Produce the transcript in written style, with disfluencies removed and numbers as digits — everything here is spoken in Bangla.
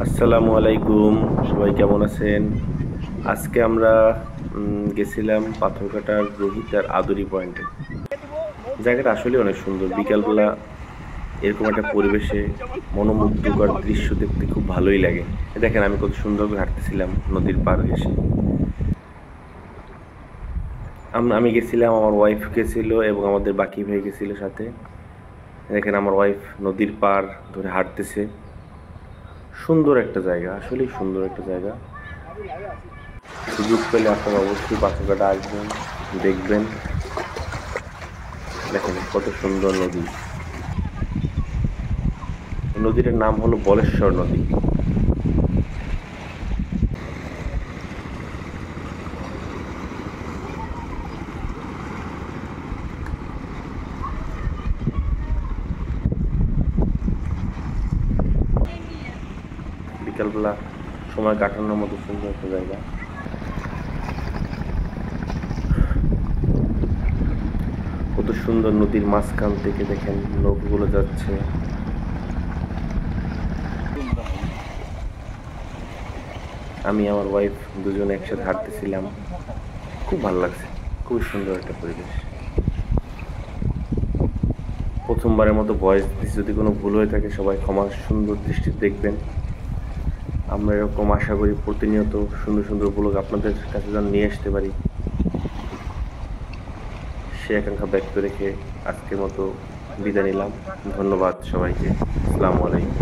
আসসালামু আলাইকুম, সবাই কেমন আছেন? আজকে আমরা গেছিলাম পাথরঘাটার রোহিত আর আদুরি পয়েন্টে। জায়গাটা আসলে অনেক সুন্দর। বিকালবেলা এরকম একটা পরিবেশে মনোমুগ্ধকর দৃশ্য দেখতে খুব ভালোই লাগে। দেখেন আমি কত সুন্দর করে হাঁটতেছিলাম নদীর পাড় ঘেঁষে। আমি গেছিলাম, আমার ওয়াইফ গেছিল এবং আমাদের বাকি ভাই গেছিল সাথে। দেখেন আমার ওয়াইফ নদীর পাড় ধরে হাঁটতেছে। সুন্দর একটা জায়গা, আসলেই সুন্দর একটা জায়গা। সুযোগ পেলে আপনারা অবশ্যই পাথরঘাটা আসবেন, দেখবেন। দেখেন কত সুন্দর নদী। নদীটার নাম হলো বলেশ্বর নদী। বিকালবেলা সময় কাটানোর মতো সুন্দর একটা জায়গা। কত সুন্দর নদীর মাঝখান থেকে দেখেন নৌকাগুলো যাচ্ছে। আমি আমার ওয়াইফ দুজনে একসাথে হাঁটতেছিলাম, খুব ভালো লাগছে। খুব সুন্দর একটা পরিবেশ। প্রথমবারের মতো ভয়েস দিচ্ছি, যদি কোনো ভুল হয়ে থাকে সবাই ক্ষমা সুন্দর দৃষ্টিতে দেখবেন। আমরা এরকম আশা করি প্রতিনিয়ত সুন্দর সুন্দর ব্লগ আপনাদের কাছে যেন নিয়ে আসতে পারি, সে আকাঙ্ক্ষা ব্যক্ত রেখে আজকের মতো বিদায় নিলাম। ধন্যবাদ সবাইকে। আসসালামু আলাইকুম।